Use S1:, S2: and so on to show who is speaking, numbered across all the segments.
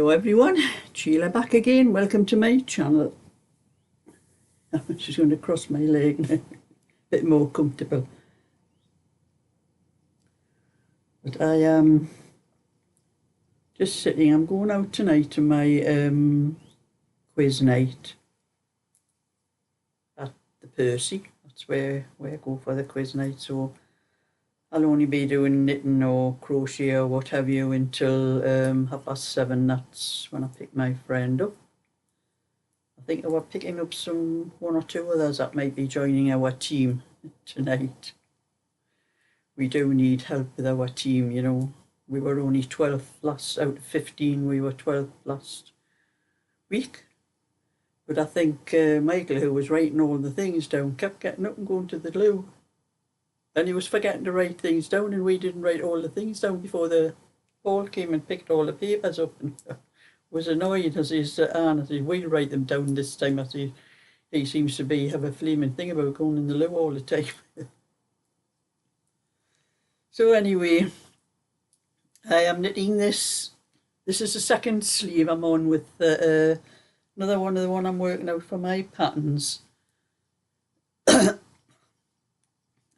S1: Hello everyone, Sheila back again. Welcome to my channel. I'm just going to cross my leg now, a bit more comfortable. But I am just sitting. I'm going out tonight to my quiz night at the Percy. That's where I go for the quiz night. So I'll only be doing knitting or crochet or what have you until 7:30. That's when I pick my friend up. I think I was picking up one or two others that might be joining our team tonight. We do need help with our team, you know. We were only 12 last out of 15. We were 12 last week. But I think Michael, who was writing all the things down, kept getting up and going to the loo. And he was forgetting to write things down, and we didn't write all the things down before the Paul came and picked all the papers up and was annoyed as his aunt. I said, we'll write them down this time. I said, he seems to have a flaming thing about going in the loo all the time. So anyway, I am knitting this. This is the second sleeve I'm on with another one of the one I'm working out for my patterns.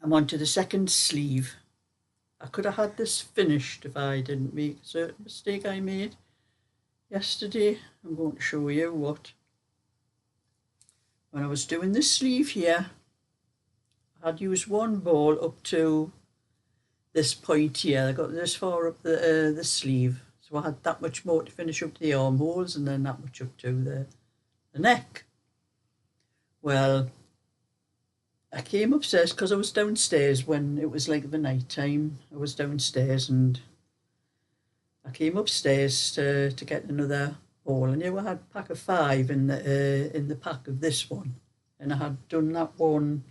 S1: I'm on to the second sleeve. I could have had this finished if I didn't make a certain mistake I made yesterday. I'm going to show you what. When I was doing this sleeve here, I had used one ball up to this point here. I got this far up the sleeve, so I had that much more to finish up to the armholes and then that much up to the neck. Well, I came upstairs because I was downstairs when it was like the night time. I was downstairs and I came upstairs to get another ball, and I had a pack of 5 in the pack of this one, and I had done that one,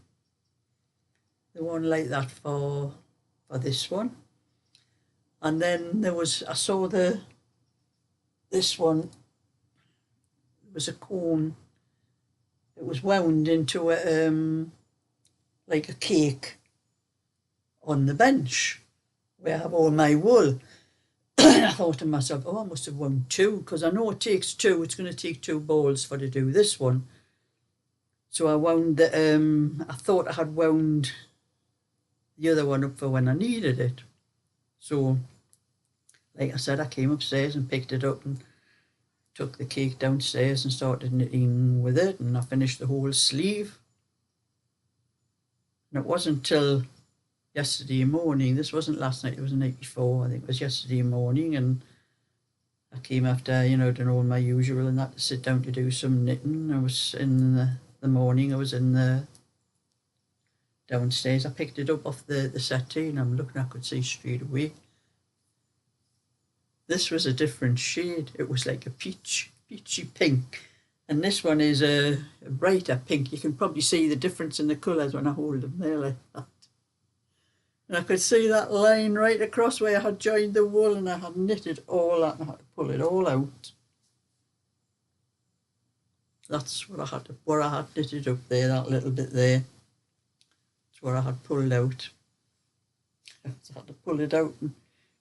S1: the one like that for this one. And then I saw this one. It was a cone. It was wound into a like a cake on the bench where I have all my wool. I thought to myself, oh, I must have wound 2, because I know it takes 2. It's going to take 2 balls to do this one. So I wound I thought I had wound the other one up for when I needed it. So, like I said, I came upstairs and picked it up and took the cake downstairs and started knitting with it, and I finished the whole sleeve. And it wasn't till yesterday morning. This wasn't last night, it was the night before. I think it was yesterday morning, and I came after, you know, doing all my usual and that to sit down to do some knitting. I was in the morning, I was in the downstairs. I picked it up off the settee and I'm looking, I could see straight away. This was a different shade. It was like a peachy pink. And this one is a brighter pink. You can probably see the difference in the colours when I hold them there like that. And I could see that line right across where I had joined the wool, and I had knitted all that and I had to pull it all out. That's what I had knitted up there, that little bit there. That's what I had pulled out. I had to pull it out and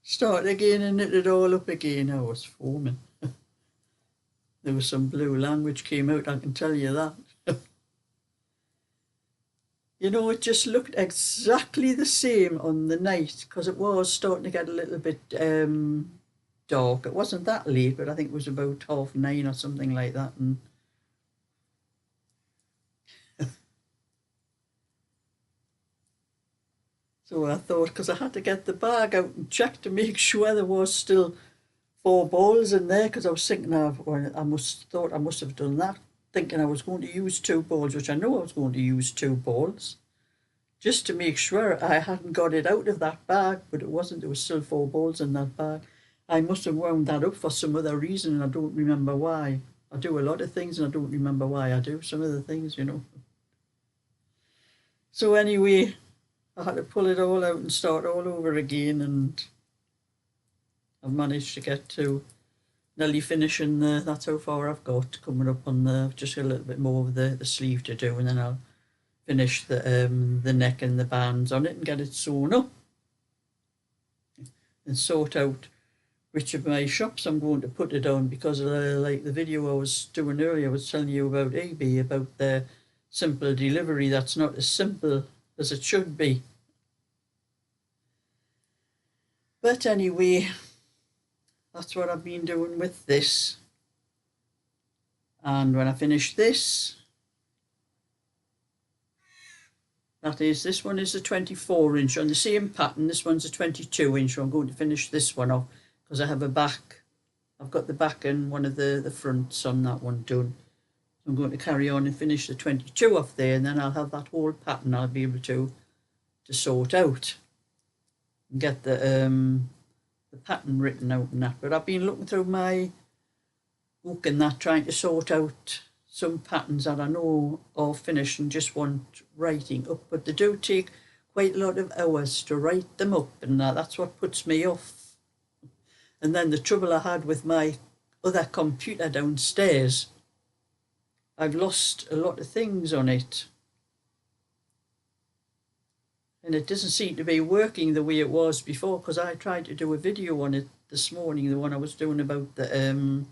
S1: start again and knit it all up again. I was foaming. There was some blue language came out, I can tell you that. You know, it just looked exactly the same on the night, because it was starting to get a little bit dark. It wasn't that late, but I think it was about 9:30 or something like that. And so I thought, because I had to get the bag out and check to make sure there was still 4 balls in there, because I was thinking I must have done that, thinking I was going to use 2 balls, which I know I was going to use 2 balls, just to make sure I hadn't got it out of that bag, but it wasn't. There was still 4 balls in that bag. I must have wound that up for some other reason, and I don't remember why. I do a lot of things and I don't remember why I do some of the things, you know. So anyway, I had to pull it all out and start all over again, and I've managed to get to nearly finishing that's how far I've got, coming up on just a little bit more of the sleeve to do, and then I'll finish the neck and the bands on it and get it sewn up and sort out which of my shops I'm going to put it on, because like the video I was doing earlier, I was telling you about eBay, about the simple delivery that's not as simple as it should be. But anyway, that's what I've been doing with this. And when I finish this, that is, this one is a 24-inch on the same pattern. This one's a 22-inch. So I'm going to finish this one off because I have a back. I've got the back and one of the fronts on that one done. So I'm going to carry on and finish the 22 off there, and then I'll have that whole pattern I'll be able to sort out and get the pattern written out and that. But I've been looking through my book and that, trying to sort out some patterns that I know are finished and just want writing up, but they do take quite a lot of hours to write them up, and that's what puts me off. And then the trouble I had with my other computer downstairs, I've lost a lot of things on it, and it doesn't seem to be working the way it was before, because I tried to do a video on it this morning, the one I was doing about the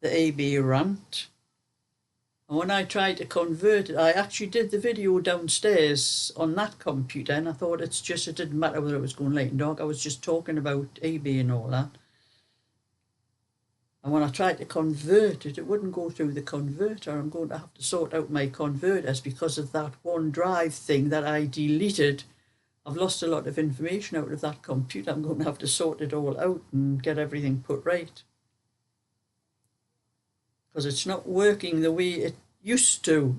S1: AB rant. And when I tried to convert it, I actually did the video downstairs on that computer, and I thought it didn't matter whether it was going light and dark. I was just talking about AB and all that. And when I tried to convert it, it wouldn't go through the converter. I'm going to have to sort out my converters because of that OneDrive thing that I deleted. I've lost a lot of information out of that computer. I'm going to have to sort it all out and get everything put right, because it's not working the way it used to.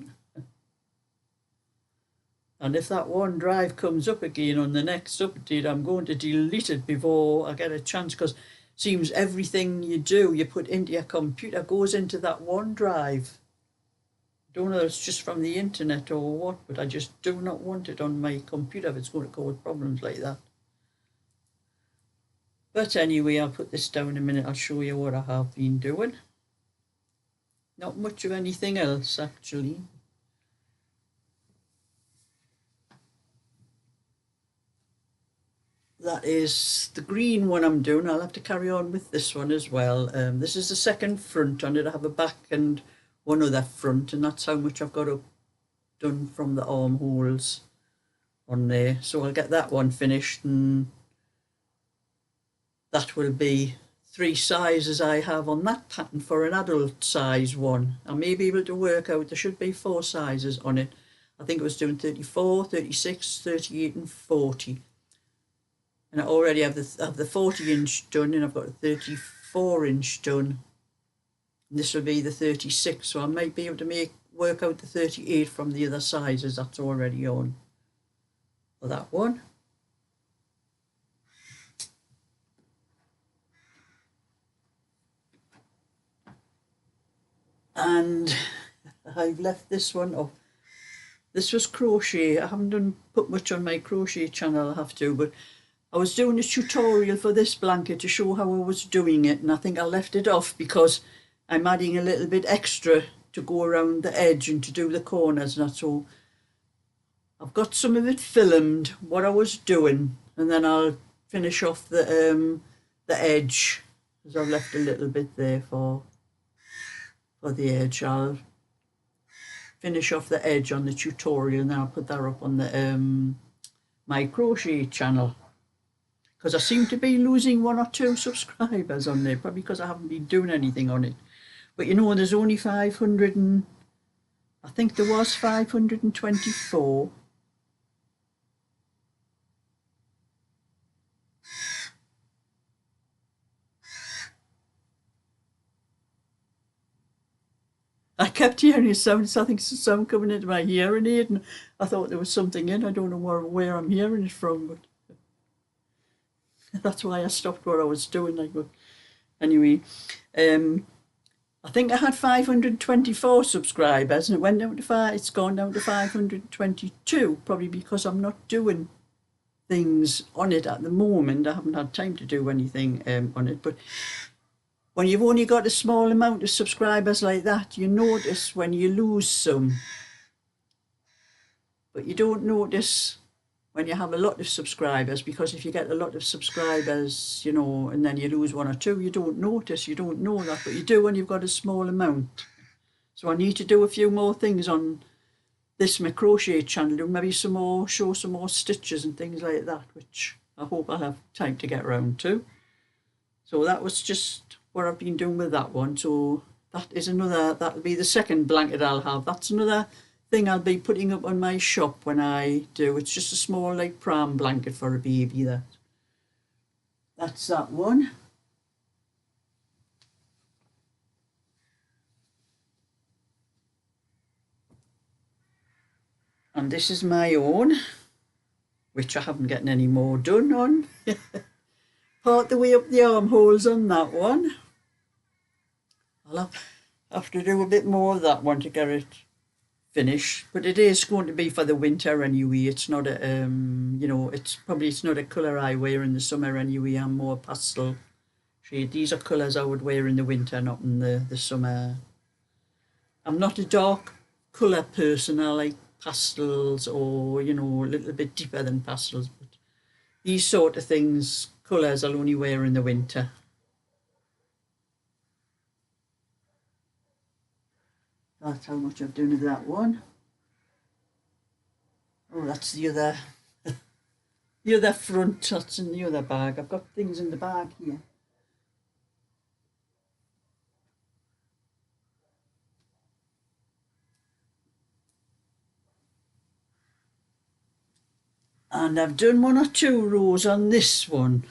S1: And if that OneDrive comes up again on the next update, I'm going to delete it before I get a chance, because it seems everything you do, you put into your computer, goes into that OneDrive. I don't know if it's just from the internet or what, but I just do not want it on my computer if it's going to cause problems like that. But anyway, I'll put this down in a minute. I'll show you what I have been doing. Not much of anything else, actually. That is the green one I'm doing. I'll have to carry on with this one as well. This is the second front on it. I have a back and one other front, and that's how much I've got done from the armholes on there. So I'll get that one finished, and that will be 3 sizes I have on that pattern for an adult size one. I may be able to work out, there should be 4 sizes on it. I think it was doing 34, 36, 38 and 40. And I already have the 40-inch done, and I've got a 34-inch done. And this will be the 36, so I might be able to work out the 38 from the other sizes that's already on for that one. And I've left this one off. This was crochet. I haven't put much on my crochet channel, I have to, but I was doing a tutorial for this blanket to show how I was doing it, and I think I left it off because I'm adding a little bit extra to go around the edge and to do the corners and that's all. I've got some of it filmed, what I was doing, and then I'll finish off the edge, because I've left a little bit there for the edge. I'll finish off the edge on the tutorial, and then I'll put that up on the my crochet channel, because I seem to be losing 1 or 2 subscribers on there, probably because I haven't been doing anything on it. But you know, there's only 500 and I think there was 524. I kept hearing a sound, so I think it's a sound coming into my hearing aid, and I thought there was something in. I don't know where I'm hearing it from, but that's why I stopped what I was doing. Like, but anyway, I think I had 524 subscribers, and it went down to it's gone down to 522, probably because I'm not doing things on it at the moment. I haven't had time to do anything on it, but when you've only got a small amount of subscribers like that, you notice when you lose some, but you don't notice when you have a lot of subscribers, because if you get a lot of subscribers, you know, and then you lose one or two, you don't notice, you don't know that, but you do when you've got a small amount. So I need to do a few more things on this my crochet channel, maybe some more, show some more stitches and things like that, which I hope I'll have time to get around to. So that was just what I've been doing with that one. So that is another, that'll be the second blanket I'll have. That's another thing I'll be putting up on my shop when I do. It's just a small like pram blanket for a baby. That's that one. And this is my own, which I haven't gotten any more done on. Part the way up the armholes on that one. I'll have to do a bit more of that one to get it finished, but it is going to be for the winter anyway. It's not a you know, it's not a colour I wear in the summer anyway. I'm more pastel shade. These are colours I would wear in the winter, not in the summer. I'm not a dark colour person. I like pastels, or you know, a little bit deeper than pastels, but these sort of things, colours, I'll only wear in the winter. That's how much I've done of that one. Oh, that's the other the other front. That's in the other bag. I've got things in the bag here. And I've done one or two rows on this one.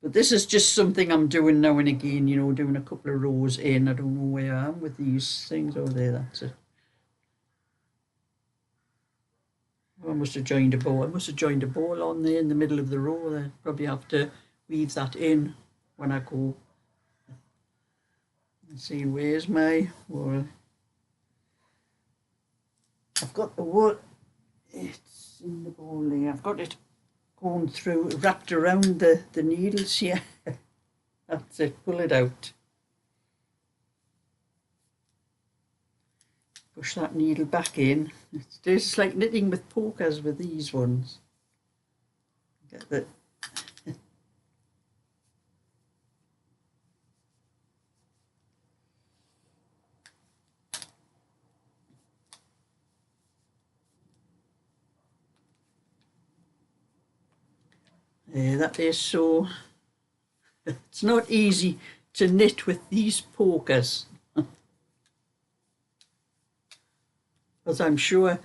S1: But this is just something I'm doing now and again, you know, doing a couple of rows in. I don't know where I am with these things. Oh, there, that's it. Oh, I must have joined a bow. I must have joined a bowl on there in the middle of the row there. Probably have to weave that in when I go. Let's see, where's my wool? I've got the wool. It's in the bowl there. I've got it going through, wrapped around the needles here. That's it, pull it out. Push that needle back in. It's like knitting with pokers with these ones. Get the that is so. It's not easy to knit with these pokers. As I'm sure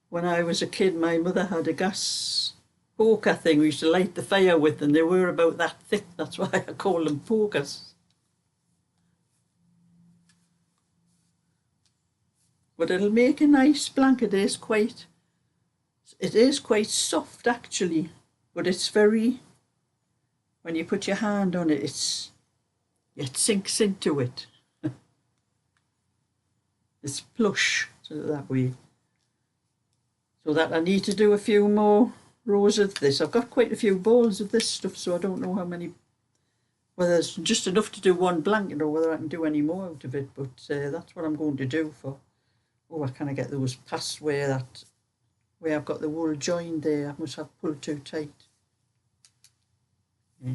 S1: when I was a kid, my mother had a gas poker thing we used to light the fire with, and they were about that thick. That's why I call them pokers. But it'll make a nice blanket. It is quite soft actually. But it's very, when you put your hand on it, it sinks into it. It's plush, so that way. So that I need to do a few more rows of this. I've got quite a few balls of this stuff, so I don't know how many, whether it's just enough to do one blanket or whether I can do any more out of it, but that's what I'm going to do for. Oh, I kind of get those past where I've got the wool joined there. I must have pulled too tight. Yeah.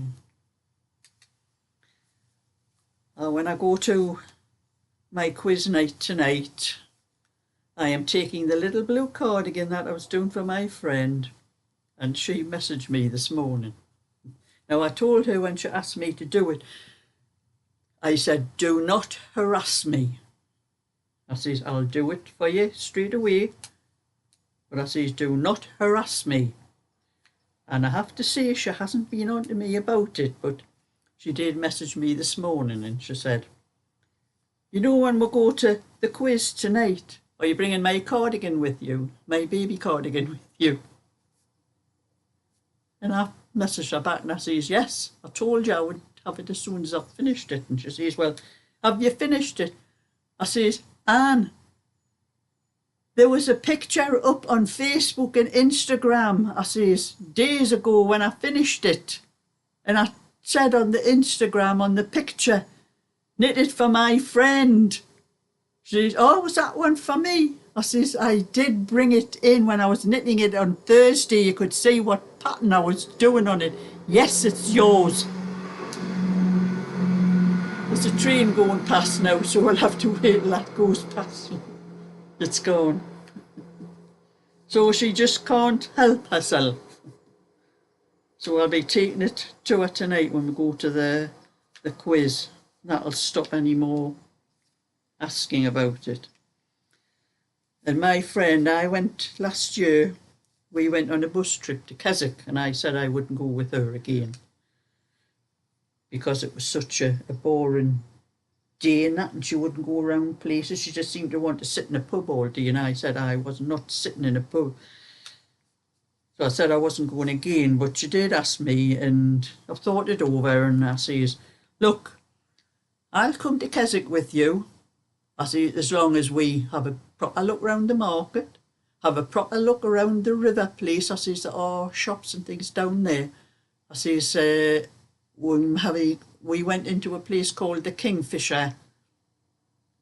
S1: When I go to my quiz night tonight, I am taking the little blue cardigan that I was doing for my friend, and she messaged me this morning. Now, I told her when she asked me to do it, I said, do not harass me. I says, I'll do it for you straight away. But I says, do not harass me. And I have to say, she hasn't been on to me about it, but she did message me this morning and she said, you know, when we go to the quiz tonight, are you bringing my cardigan with you, my baby cardigan with you? And I messaged her back and I says, yes, I told you I would have it as soon as I finished it. And she says, well, have you finished it? I says, Anne, there was a picture up on Facebook and Instagram, I says, days ago when I finished it. And I said on the Instagram, on the picture, knitted for my friend. She says, oh, was that one for me? I says, I did bring it in when I was knitting it on Thursday. You could see what pattern I was doing on it. Yes, it's yours. There's a train going past now, so we'll have to wait till that goes past. It's gone. So she just can't help herself. So I'll be taking it to her tonight when we go to the quiz. That'll stop any more asking about it. And my friend, I went last year, we went on a bus trip to Keswick, and I said I wouldn't go with her again because it was such a boring day and that, and she wouldn't go around places. She just seemed to want to sit in a pub all day, and I said I was not sitting in a pub. So I said I wasn't going again, but she did ask me, and I've thought it over, and I says, look, I'll come to Keswick with you. I say, as long as we have a proper look around the market, have a proper look around the river place. I says, there are shops and things down there. I says, we went into a place called the Kingfisher,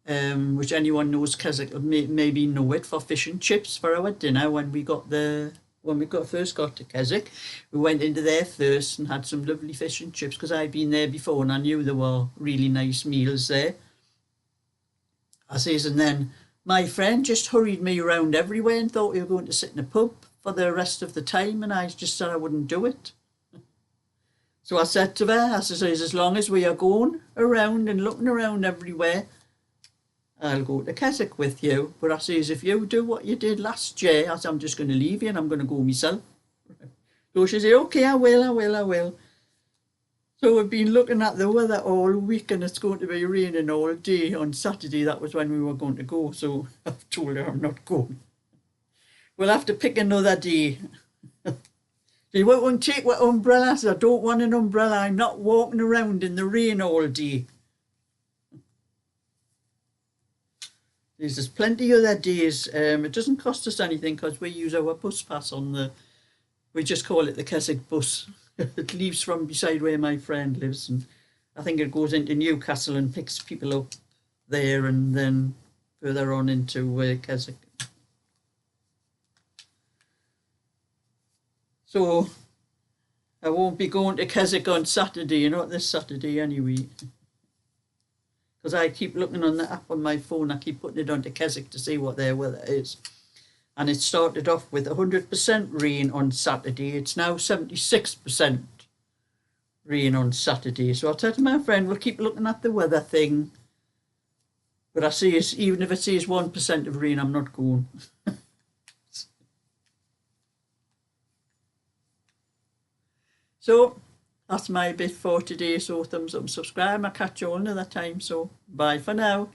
S1: which anyone knows Keswick maybe know it, for fish and chips for our dinner when we first got to Keswick. We went into there first and had some lovely fish and chips because I'd been there before and I knew there were really nice meals there. I says, and then my friend just hurried me around everywhere and thought we were going to sit in a pub for the rest of the time, and I just said I wouldn't do it. So I said to her, I says, as long as we are going around and looking around everywhere, I'll go to Keswick with you. But I says, if you do what you did last year, I said, I'm just going to leave you and I'm going to go myself. So she said, okay, I will. So we've been looking at the weather all week and it's going to be raining all day on Saturday. That was when we were going to go. So I've told her I'm not going. We'll have to pick another day. She won't take my umbrella. I said, I don't want an umbrella. I'm not walking around in the rain all day. There's plenty of other days. It doesn't cost us anything because we use our bus pass we just call it the Keswick bus. It leaves from beside where my friend lives, and I think it goes into Newcastle and picks people up there and then further on into Keswick. So I won't be going to Keswick on Saturday, not this Saturday anyway. Because I keep looking on the app on my phone, I keep putting it onto Keswick to see what their weather is. And it started off with 100% rain on Saturday. It's now 76% rain on Saturday. So I said to my friend, we'll keep looking at the weather thing. But I see, even if it says 1% of rain, I'm not going. So that's my bit for today. So thumbs up and subscribe. I'll catch you all another time. So bye for now.